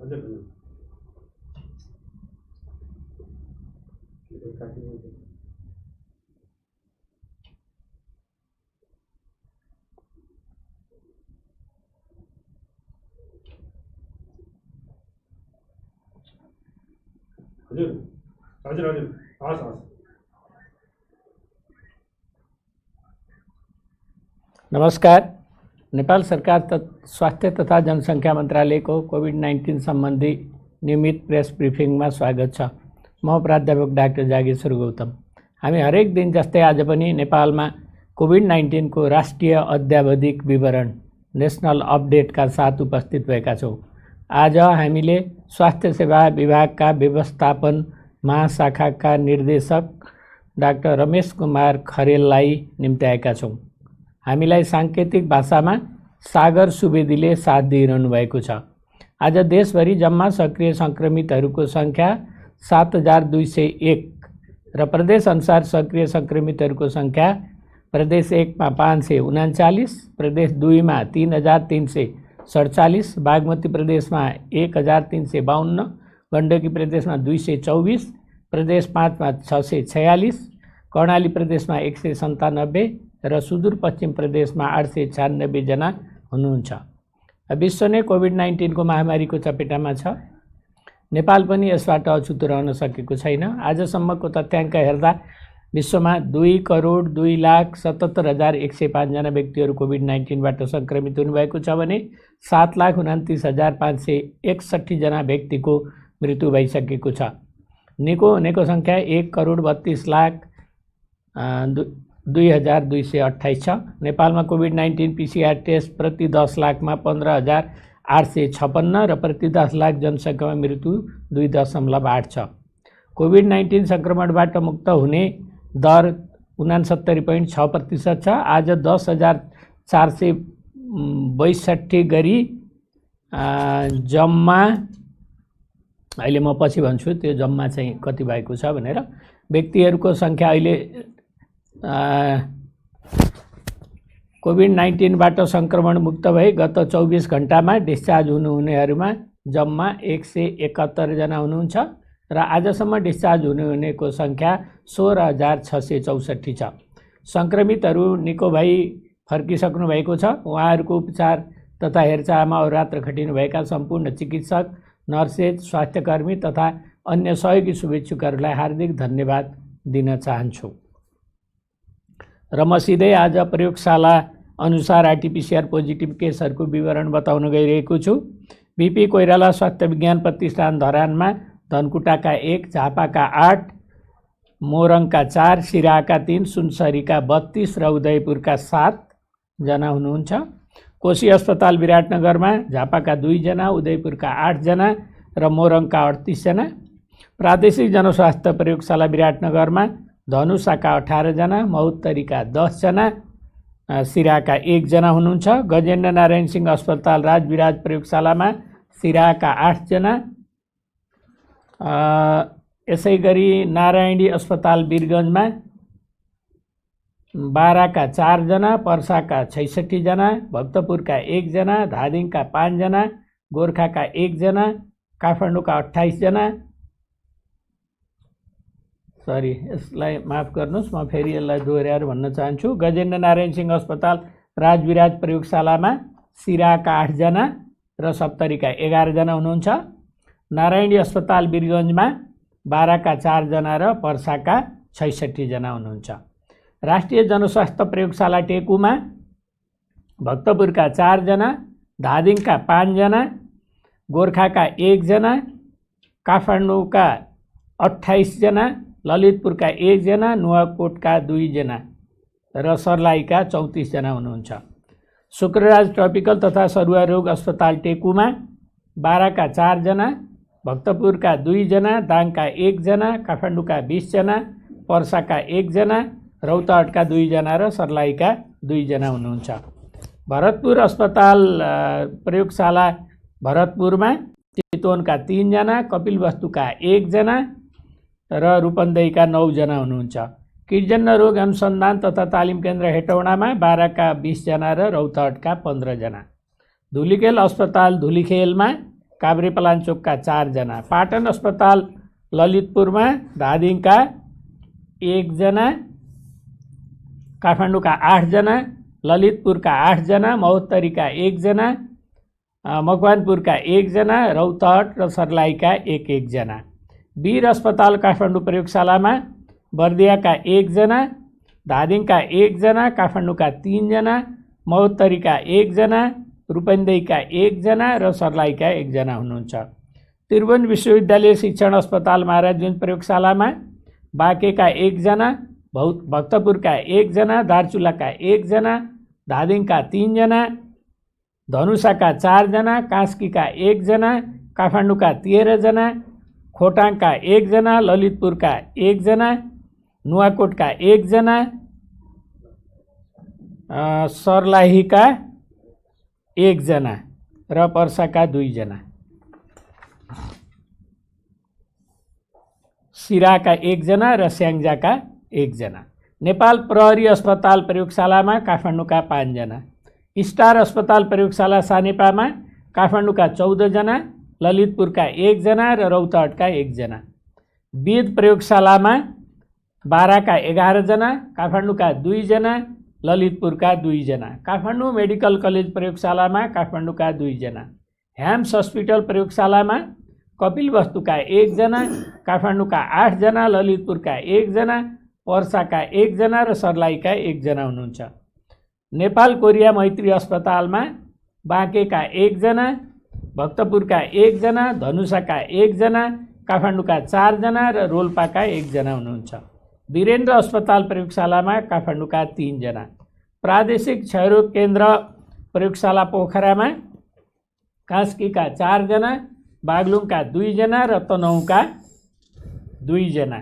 हजुर हजुर हजुर हस् हस्। नमस्कार। नेपाल सरकार स्वास्थ्य तथा जनसङ्ख्या मन्त्रालयको कोभिड-19 सम्बन्धी नियमित प्रेस ब्रिफिङमा स्वागत छ। म प्राध्यापक डाक्टर जागेश्वर गौतम। हामी हरेक दिन जस्तै आज पनि नेपालमा कोभिड-19 को राष्ट्रिय अद्यावधिक विवरण नेशनल अपडेटका साथ उपस्थित भएका छौँ। आज हामीले स्वास्थ्य सेवा विभागका व्यवस्थापन महाशाखाका निर्देशक डाक्टर रमेश कुमार खरेललाई निम्त्याएका छौँ। हामीलाई साङ्केतिक भाषामा सागर सुवेदीले साथ दिइरहनु भएको छ। आज देशभरि जम्मा सक्रिय सङ्क्रमितहरूको सङ्ख्या 7201 र प्रदेश अनुसार सक्रिय सङ्क्रमितहरूको सङ्ख्या प्रदेश 1 मा 539, प्रदेश 2 मा 3347, बागमती प्रदेशमा 1352, गण्डकी प्रदेशमा 224, प्रदेश 5 मा 646, कर्णाली प्रदेशमा 197 र सुदूरपश्चिम प्रदेशमा 896 जना हुनुहुन्छ। विश्व नै कोभिड-19 को महामारीको चपेटामा छ। नेपाल पनि यसबाट अछुतो रहन सकेको छैन। आजसम्मको तथ्याङ्क हेर्दा विश्वमा 2,02,77,105 जना व्यक्तिहरू कोभिड-19 बाट सङ्क्रमित हुनुभएको छ भने 7,29,561 जना व्यक्तिको मृत्यु भइसकेको छ। निको हुनेको सङ्ख्या 1,32,02,228 छ। नेपालमा कोभिड-19 PCR टेस्ट प्रति 10 लाखमा 15,856 र प्रति 10 लाख जनसङ्ख्यामा मृत्यु 2.8 छ। कोभिड-19 सङ्क्रमणबाट मुक्त हुने दर 69.6% छ। आज 10,462 गरी जम्मा, अहिले म पछि भन्छु त्यो जम्मा चाहिँ कति भएको छ भनेर, व्यक्तिहरूको सङ्ख्या अहिले कोभिड-19 बाट सङ्क्रमण मुक्त भई गत 24 घण्टामा डिस्चार्ज हुनुहुनेहरूमा जम्मा 171 जना हुनुहुन्छ र आजसम्म डिस्चार्ज हुनेको सङ्ख्या 16,664 छ। सङ्क्रमितहरू निको भई फर्किसक्नु भएको छ। उहाँहरूको उपचार तथा हेरचाहमा अहोरात्र खटिनुभएका सम्पूर्ण चिकित्सक, नर्सेज, स्वास्थ्यकर्मी तथा अन्य सहयोगी शुभेच्छुकहरूलाई हार्दिक धन्यवाद दिन चाहन्छु। र म सिधै आज प्रयोगशाला अनुसार RT-PCR पोजिटिभ केसहरूको विवरण बताउन गइरहेको छु। BP कोइराला स्वास्थ्य विज्ञान प्रतिष्ठान धरानमा धनकुटाका 1, झापाका 8, मोरङका 4, सिराहाका 3, सुनसरीका 32 र उदयपुरका 7 जना हुनुहुन्छ। कोशी अस्पताल विराटनगरमा झापाका 2 जना, उदयपुरका 8 जना र मोरङका 38 जना। प्रादेशिक जनस्वास्थ्य प्रयोगशाला विराटनगरमा धनुषाका 18 जना, महोत्तरीका 10 जना, सिराहाका 1 जना हुनुहुन्छ। गजेन्द्र नारायण सिंह अस्पताल राजविराज प्रयोगशालामा सिराहाका 8 जना, यसै गरी नारायणी अस्पताल वीरगञ्जमा बाराका 4 जना, पर्साका 66 जना, भक्तपुरका 1 जना, धादिङका 5 जना, गोर्खाका 1 जना, काठमाडौँका 28 जना। सरी, यसलाई माफ गर्नुहोस्, म फेरि यसलाई दोहोऱ्याएर भन्न चाहन्छु। गजेन्द्र नारायण सिंह अस्पताल राजविराज प्रयोगशालामा सिराहाका 8 जना र सप्तरीका 11 जना हुनुहुन्छ। नारायणी अस्पताल वीरगञ्जमा बाराका 4 जना र पर्साका 66 जना हुनुहुन्छ। राष्ट्रिय जनस्वास्थ्य प्रयोगशाला टेकुमा भक्तपुरका 4 जना, धादिङका 5 जना, गोर्खाका 1 जना, काठमाडौँका 28 जना, ललितपुरका 1 जना, नुवाकोटका 2 जना र सर्लाहीका 34 जना हुनुहुन्छ। शुक्रराज ट्रपिकल तथा सरुवा रोग अस्पताल टेकुमा बाराका 4 जना, भक्तपुरका 2 जना, दाङका 1 जना, काठमाडौँका 20 जना, पर्साका 1 जना, रौतहटका 2 जना र सर्लाहीका 2 जना हुनुहुन्छ। भरतपुर अस्पताल प्रयोगशाला भरतपुरमा चितवनका 3 जना, कपिलवस्तुका 1 जना र रूपन्देहीका 9 जना हुनुहुन्छ। किटजन्य रोग अनुसन्धान तथा तालिम केन्द्र हेटौडामा बाराका 20 जना र रौतहटका 15 जना। धुलीखेल अस्पताल धुलीखेलमा काभ्रेपलाञ्चोकका 4 जना, पाटन अस्पताल ललितपुरमा धादिङका 1 जना, काठमाडौँका 8 जना, ललितपुरका 8 जना, महोत्तरीका 1 जना, मकवानपुरका 1 जना, रौतहट र सर्लाहीका 1 जना। वीर अस्पताल काठमाडौँ प्रयोगशालामा बर्दियाका 1 जना, धादिङका 1 जना, काठमाडौँका 3 जना, महोत्तरीका 1 जना, रूपन्देहीका 1 जना र सर्लाहीका 1 जना हुनुहुन्छ। त्रिभुवन विश्वविद्यालय शिक्षण अस्पताल महाराजगञ्ज प्रयोगशालामा बाँकेका 1 जना, भक्तपुरका 1 जना, दार्चुलाका 1 जना, धादिङका 3 जना, धनुषाका 4 जना, कास्कीका 1 जना, काठमाडौँका 13 जना, खोटाङका 1 जना, ललितपुरका 1 जना, नुवाकोटका 1 जना, सर्लाहीका 1 जना र पर्साका 2 जना, सिराका 1 जना र स्याङ्जाका 1 जना। नेपाल प्रहरी अस्पताल प्रयोगशालामा काठमाडौँका 5 जना, स्टार अस्पताल प्रयोगशाला सानेपामा काठमाडौँका 14 जना, ललितपुरका 1 जना र रौतहटका 1 जना। वेद प्रयोगशालामा बाराका 11 जना, काठमाडौँका 2 जना, ललितपुरका 2 जना। काठमाडौँ मेडिकल कलेज प्रयोगशालामा काठमाडौँका 2 जना। ह्याम्स हस्पिटल प्रयोगशालामा कपिलवस्तुका 1 जना, काठमाडौँका 8 जना, ललितपुरका 1 जना, पर्साका 1 जना र सर्लाहीका 1 जना हुनुहुन्छ। नेपाल कोरिया मैत्री अस्पतालमा बाँकेका 1 जना, भक्तपुरका 1 जना, धनुषाका 1 जना, काठमाडौँका 4 जना र रोल्पाका 1 जना हुनुहुन्छ। वीरेन्द्र अस्पताल प्रयोगशालामा काठमाडौँका 3 जना। प्रादेशिक क्षयरोग केन्द्र प्रयोगशाला पोखरामा कास्कीका 4 जना, बागलुङका 2 जना र तनहुँका 2 जना।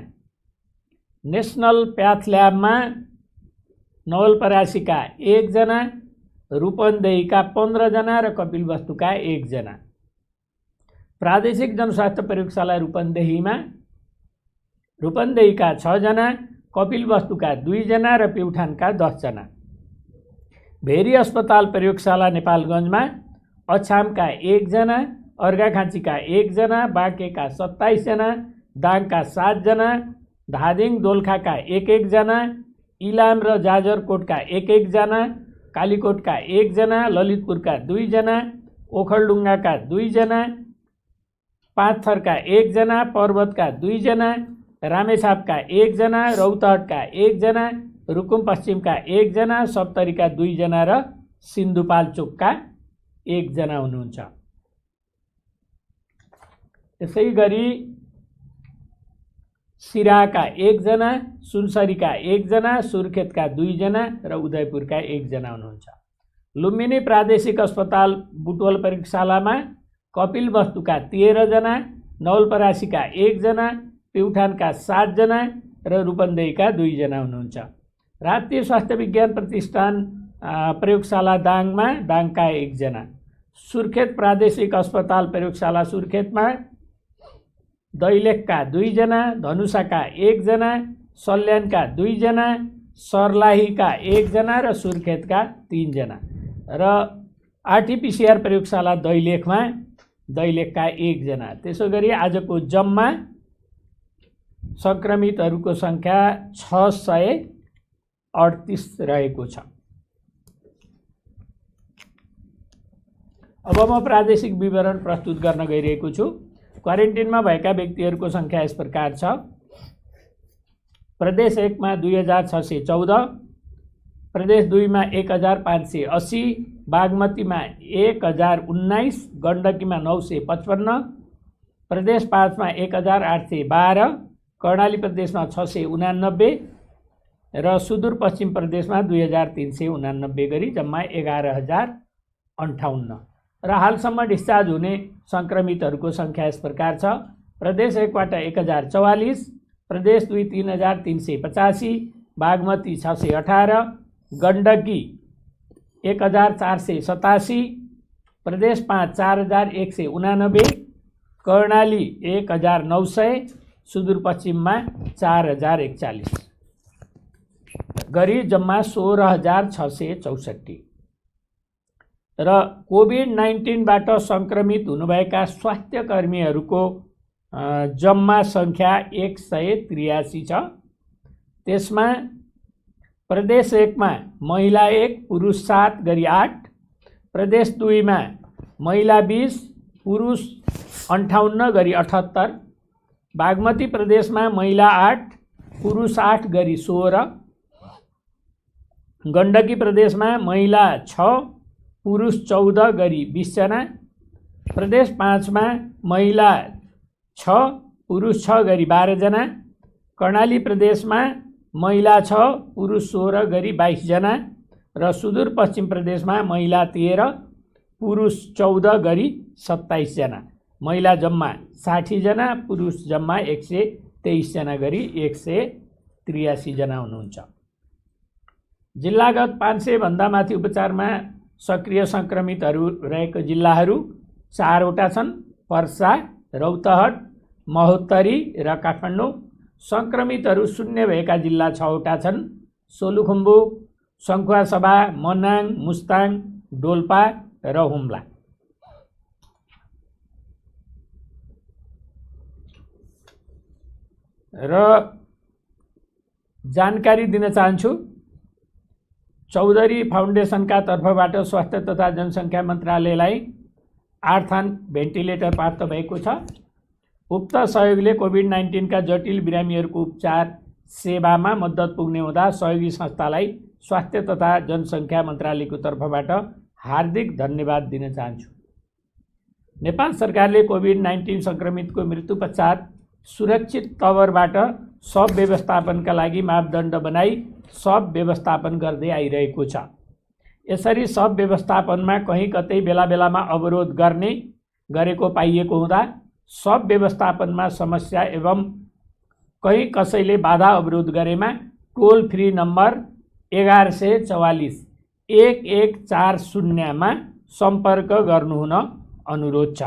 नेसनल प्याथ ल्याबमा नवलपरासीका 1 जना, रूपन्देहीका 15 जना र कपिलवस्तुका 1 जना। प्रादेशिक जनस्वास्थ्य प्रयोगशाला रूपन्देहीका 6 जना, कपिलवस्तुका 2 जना र प्युठानका 10 जना। भेरी अस्पताल प्रयोगशाला नेपालगञ्जमा अछामका 1 जना, अर्घाखाँचीका 1 जना, बाँकेका 27 जना, दाङका 7 जना, धादिङ दोलखाका 1 जना, इलाम र जाजरकोटका 1 जना, कालीकोटका 1 जना, ललितपुरका 2 जना, ओखलढुङ्गाका 2 जना, पाँचथरका 1 जना, पर्वतका 2 जना, रामेछापका 1 जना, रौतहटका 1 जना, रुकुम पश्चिमका 1 जना, सप्तरीका 2 जना र सिन्धुपाल्चोकका 1 जना हुनुहुन्छ। त्यसै गरी सिराका 1 जना, सुनसरीका 1 जना, सुर्खेतका 2 जना र उदयपुरका 1 जना हुनुहुन्छ। लुम्बिनी प्रादेशिक अस्पताल बुटवल प्रयोगशालामा कपिलवस्तुका 13 जना, नवलपरासीका 1 जना, प्युठानका 7 जना र रूपन्देहीका 2 जना हुनुहुन्छ। राष्ट्रिय स्वास्थ्य विज्ञान प्रतिष्ठान प्रयोगशाला दाङका 1 जना। सुर्खेत प्रादेशिक अस्पताल प्रयोगशाला सुर्खेतमा दैलेखका 2 जना, धनुषाका 1 जना, सल्यानका 2 जना, सर्लाहीका 1 जना र सुर्खेतका 3 जना। र आरटीपीसीआर प्रयोगशाला दैलेखका 1 जना। त्यसो गरी आजको जम्मा सङ्क्रमितहरूको सङ्ख्या 638 रहेको छ। अब म प्रादेशिक विवरण प्रस्तुत गर्न गइरहेको छु। क्वारेन्टिनमा भएका व्यक्तिहरूको सङ्ख्या यस प्रकार छ। प्रदेश 1 मा 2614, प्रदेश 2 मा 1580, बागमतीमा 1019, गण्डकीमा 955, प्रदेश 5 मा 1812, कर्णाली प्रदेशमा 689 र सुदूरपश्चिम प्रदेशमा 2389 गरी जम्मा 11058। र हालसम्म डिस्चार्ज हुने सङ्क्रमितहरूको सङ्ख्या यस प्रकार छ। प्रदेश 1 बाट 1044, प्रदेश 2 3385, बागमती 618, गण्डकी 1487, प्रदेश 5 4189, कर्णाली 1900, सुदूरपश्चिममा 4041 गरी जम्मा 16664। र कोभिड-19बाट सङ्क्रमित हुनुभएका स्वास्थ्यकर्मीहरूको जम्मा सङ्ख्या 183 छ। त्यसमा प्रदेश 1 मा महिला 1 पुरुष 7 गरी 8, प्रदेश 2 मा महिला 20 पुरुष 58 गरी 78, बागमती प्रदेशमा महिला 8 पुरुष 8 गरी 16, गण्डकी प्रदेशमा महिला 6 पुरुष 14 गरी 20 जना, प्रदेश 5 मा महिला 6 पुरुष 6 गरी 12 जना, कर्णाली प्रदेशमा महिला 6 पुरुष 16 गरी 22 जना र सुदूरपश्चिम प्रदेशमा महिला 13 पुरुष 14 गरी 27 जना। महिला जम्मा 60 जना, पुरुष जम्मा 123 जना गरी 183 जना हुनुहुन्छ। जिल्लागत 500 भन्दा माथि उपचारमा सक्रिय सङ्क्रमितहरू रहेको जिल्लाहरू 4 वटा छन्: पर्सा, रौतहट, महोत्तरी र काठमाडौँ। सङ्क्रमितहरू शून्य भएका जिल्ला 6 वटा छन्: सोलुखुम्बु, सङ्खुवासभा, मनाङ, मुस्ताङ, डोल्पा र हुम्ला। र जानकारी दिन चाहन्छु, चौधरी फाउन्डेसनका तर्फबाट स्वास्थ्य तथा जनसङ्ख्या मन्त्रालयलाई 8 थान भेन्टिलेटर प्राप्त भएको छ। उक्त सहयोगले कोभिड-19 का जटिल बिरामीहरूको उपचार सेवामा मद्दत पुग्ने हुँदा सहयोगी संस्थालाई स्वास्थ्य तथा जनसङ्ख्या मन्त्रालयको तर्फबाट हार्दिक धन्यवाद दिन चाहन्छु। नेपाल सरकारले कोभिड-19 सङ्क्रमितको मृत्यु पश्चात सुरक्षित तवरबाट शव व्यवस्थापनका लागि मापदण्ड बनाई शव व्यवस्थापन गर्दै आइरहेको छ। यसरी शव व्यवस्थापनमा कहीँ कतै बेला बेलामा अवरोध गरेको पाइएको हुँदा शव व्यवस्थापनमा समस्या एवं कहीँ कसैले बाधा अवरोध गरेमा टोल फ्री नम्बर 1144 1140 मा सम्पर्क गर्नुहुन अनुरोध छ।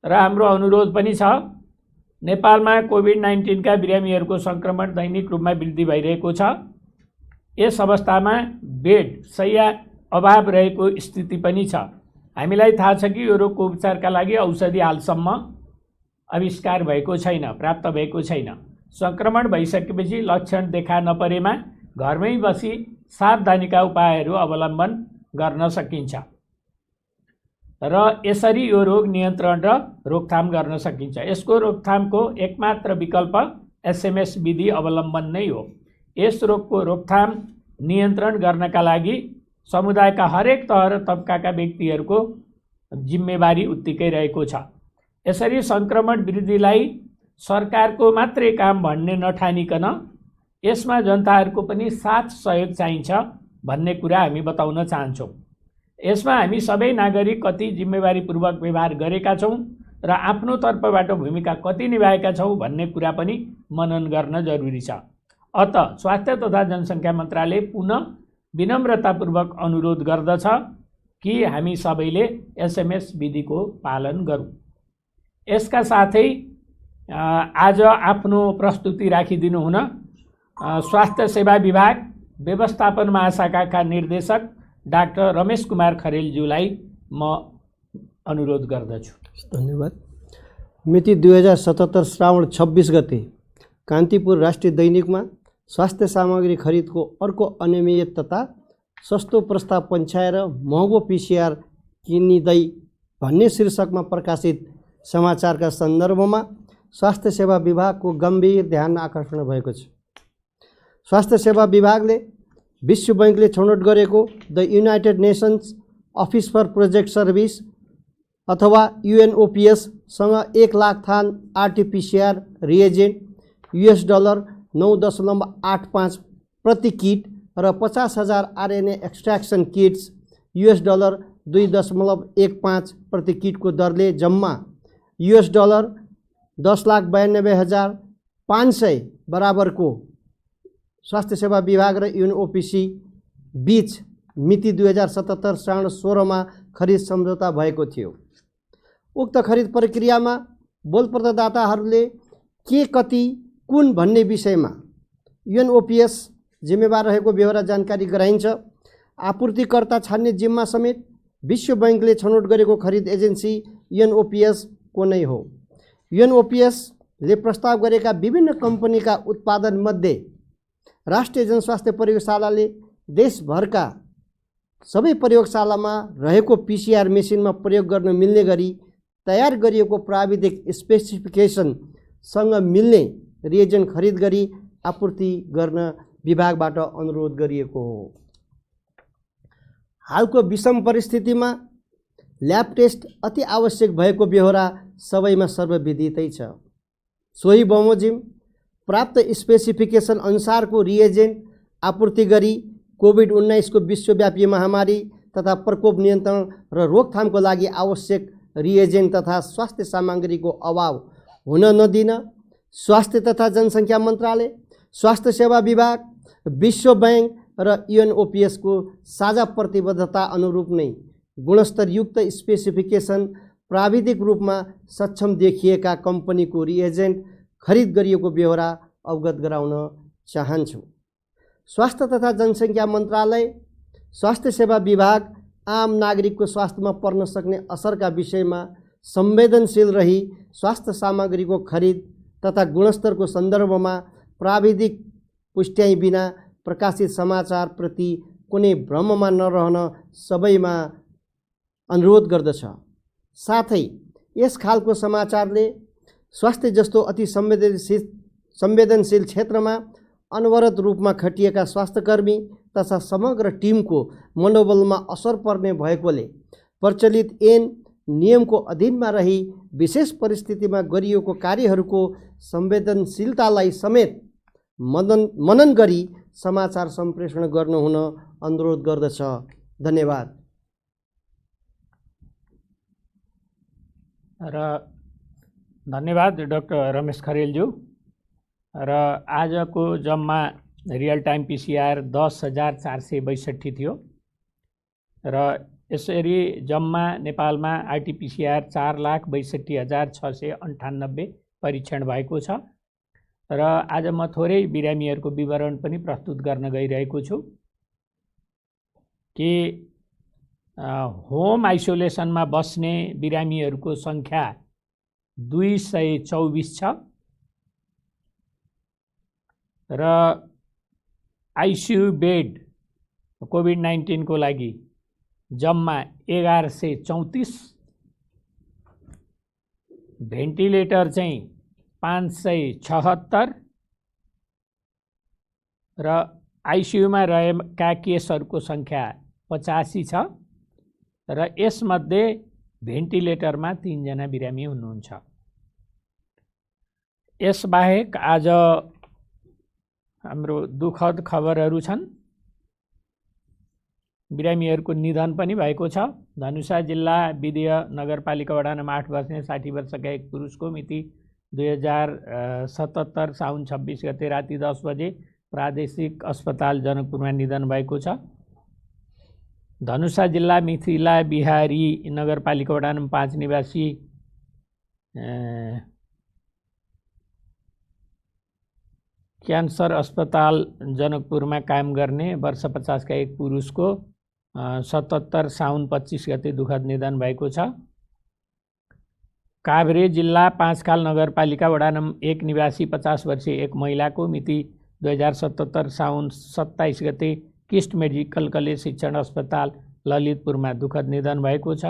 र हाम्रो अनुरोध पनि छ, नेपालमा कोभिड-19 का बिरामीहरूको सङ्क्रमण दैनिक रूपमा वृद्धि भइरहेको छ। यस अवस्थामा बेड शैय्या अभाव रहेको स्थिति पनि छ। हामीलाई थाहा छ कि यो रोगको उपचारका लागि औषधि हालसम्म आविष्कार भएको छैन, प्राप्त भएको छैन। सङ्क्रमण भइसकेपछि लक्षण देखा नपरेमा घरमै बसी सावधानीका उपायहरू अवलम्बन गर्न सकिन्छ र यसरी यो रोग नियन्त्रण र रोकथाम गर्न सकिन्छ। यसको रोकथामको एकमात्र विकल्प एसएमएस विधि अवलम्बन नै हो। यस रोगको रोकथाम नियन्त्रण गर्नका लागि समुदायका हरेक तह र तबकाका व्यक्तिहरूको जिम्मेवारी उत्तिकै रहेको छ। यसरी सङ्क्रमण वृद्धिलाई सरकारको मात्रै काम भन्ने नठानिकन यसमा जनताहरूको पनि साथ सहयोग चाहिन्छ भन्ने कुरा हामी बताउन चाहन्छौँ। यसमा हामी सबै नागरिक कति जिम्मेवारीपूर्वक व्यवहार गरेका छौँ र आफ्नो तर्फबाट भूमिका कति निभाएका छौँ भन्ने कुरा पनि मनन गर्न जरुरी छ। अत स्वास्थ्य तथा जनसङ्ख्या मन्त्रालय पुनः विनम्रतापूर्वक अनुरोध गर्दछ कि हामी सबैले एसएमएस विधिको पालन गरौँ। यसका साथै आज आफ्नो प्रस्तुति राखिदिनु हुन स्वास्थ्य सेवा विभाग व्यवस्थापन महाशाखाका निर्देशक डाक्टर रमेश कुमार खरेलज्यूलाई म अनुरोध गर्दछु। धन्यवाद। मिति 2077 श्रावण 26 गते कान्तिपुर राष्ट्रिय दैनिकमा स्वास्थ्य सामग्री खरिदको अर्को अनियमितता, सस्तो प्रस्ताव पन्छाएर महँगो पिसिआर किनिँदै भन्ने शीर्षकमा प्रकाशित समाचारका सन्दर्भमा स्वास्थ्य सेवा विभागको गम्भीर ध्यान आकर्षण भएको छ। स्वास्थ्य सेवा विभागले विश्व बैंकले छनौट गरेको the United Nations office for project service अथवा UNOPS सँग 1 लाख थान RT-PCR रिएजेन्ट $9.85 प्रति किट र 50,000 RNA एक्सट्र्याक्सन किट्स $2.15 प्रति किटको दरले जम्मा $10,92,500 बराबरको स्वास्थ्य सेवा विभाग र UNOPS बीच मिति 2077 श्रावण 16 मा खरिद सम्झौता भएको थियो। उक्त खरिद प्रक्रियामा बोल प्रदाताहरूले के कति कुन भन्ने विषयमा UNOPS जिम्मेवार रहेको बेहोरा जानकारी गराइन्छ। आपूर्तिकर्ता छान्ने जिम्मा समेत विश्व बैंकले छनौट गरेको खरिद एजेन्सी UNOPS को नै हो। UNOPSले प्रस्ताव गरेका विभिन्न कम्पनीका उत्पादनमध्ये राष्ट्रिय जनस्वास्थ्य प्रयोगशालाले देशभरका सबै प्रयोगशालामा रहेको PCR मेसिनमा प्रयोग गर्न मिल्ने गरी तयार गरिएको प्राविधिक स्पेसिफिकेसनसँग मिल्ने रिएजेन्ट खरिद गरी आपूर्ति गर्न विभागबाट अनुरोध गरिएको हो। हालको विषम परिस्थितिमा ल्याब टेस्ट अति आवश्यक भएको बेहोरा सबैमा सर्वविदितै छ। सोही बमोजिम प्राप्त स्पेसिफिकेसन अनुसारको रिएजेन्ट आपूर्ति गरी कोभिड-19 को विश्वव्यापी महामारी तथा प्रकोप नियन्त्रण र रोकथामको लागि आवश्यक रिएजेन्ट तथा स्वास्थ्य सामग्रीको अभाव हुन नदिन स्वास्थ्य तथा जनसङ्ख्या मन्त्रालय, स्वास्थ्य सेवा विभाग, विश्व बैंक र UNOPS को साझा प्रतिबद्धता अनुरूप नै गुणस्तरयुक्त स्पेसिफिकेसन प्राविधिक रूपमा सक्षम देखिएका कम्पनीको रिएजेन्ट खरिद गरिएको बेहोरा अवगत गराउन चाहन्छु। स्वास्थ्य तथा जनसङ्ख्या मन्त्रालय, स्वास्थ्य सेवा विभाग आम नागरिकको स्वास्थ्यमा पर्न सक्ने असरका विषयमा संवेदनशील रही स्वास्थ्य सामग्रीको खरिद तथा गुणस्तरको सन्दर्भमा प्राविधिक पुष्ट्याइ बिना प्रकाशित समाचार प्रति कुनै भ्रममा नरहन सबैमा अनुरोध गर्दछ। साथै यस खालको समाचारले स्वास्थ्य जस्तो अति संवेदनशील क्षेत्रमा अनवरत रूपमा खटिएका स्वास्थ्यकर्मी तथा समग्र टिमको मनोबलमा असर पर्ने भएकोले प्रचलित ऐन नियमको अधीनमा रही विशेष परिस्थितिमा गरिएको कार्यहरूको संवेदनशीलतालाई समेत मनन गरी समाचार सम्प्रेषण गर्नुहुन अनुरोध गर्दछ। धन्यवाद। र धन्यवाद डाक्टर रमेश खरेलज्यू। र आजको जम्मा रियल टाइम PCR 10,462 थियो र यसरी जम्मा नेपालमा RT-PCR 4,62,698 परीक्षण भएको छ। र आज म थोरै बिरामीहरूको विवरण पनि प्रस्तुत गर्न गइरहेको छु कि होम आइसोलेसनमा बस्ने बिरामीहरूको सङ्ख्या 224 छ र ICU बेड कोभिड-19 को लागि जम्मा 1134, भेन्टिलेटर चाहिँ 576 र आइसियुमा रहेका केसहरूको सङ्ख्या 85 छ र यसमध्ये भेन्टिलेटरमा 3 जना बिरामी हुनुहुन्छ। यसबाहेक आज हाम्रो दुःखद खबरहरू छन्। बिरामीहरूको निधन पनि भएको छ। धनुषा जिल्ला विदेय नगरपालिका वडा नम्बर 8 बस्ने 60 वर्षका एक पुरुषको मिति 2077 साउन 26 गते राति 10 बजे प्रादेशिक अस्पताल जनकपुरमा निधन भएको छ। धनुषा जिल्ला मिथिला बिहारी नगरपालिका वडा नम्बर 5 निवासी क्यान्सर अस्पताल जनकपुरमा काम गर्ने वर्ष 50 का एक पुरुषको 77 साउन 25 गते दुःखद निधन भएको छ। काभ्रे जिल्ला 5 खाल नगरपालिका वडा नम्बर 1 निवासी 50 वर्षीय एक महिलाको मिति 2077 साउन 27 गते किस्ट मेडिकल कलेज शिक्षण अस्पताल ललितपुरमा दुःखद निधन भएको छ।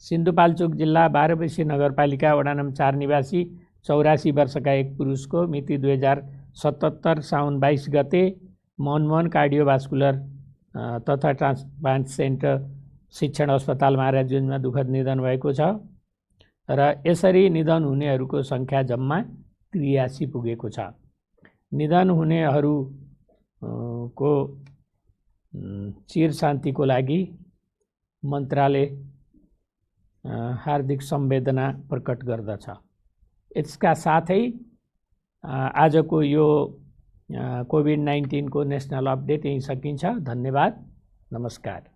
सिन्धुपाल्चोक जिल्ला 12 वर्षीय नगरपालिका वडा नम्बर 4 निवासी 84 वर्षका एक पुरुषको मिति 2077 साउन 22 गते मनमोहन कार्डियोभास्कुलर तथा ट्रान्सप्लान्ट सेन्टर शिक्षण अस्पताल महाराजगञ्जमा दुःखद निधन भएको छ र यसरी निधन हुनेहरूको सङ्ख्या जम्मा 83 पुगेको छ। निधन हुनेहरूको चिर शान्तिको लागि मन्त्रालय हार्दिक संवेदना प्रकट गर्दछ। यसका साथै आजको यो कोभिड-19 को नेशनल अपडेट यही सकिन्छ। धन्यवाद, नमस्कार।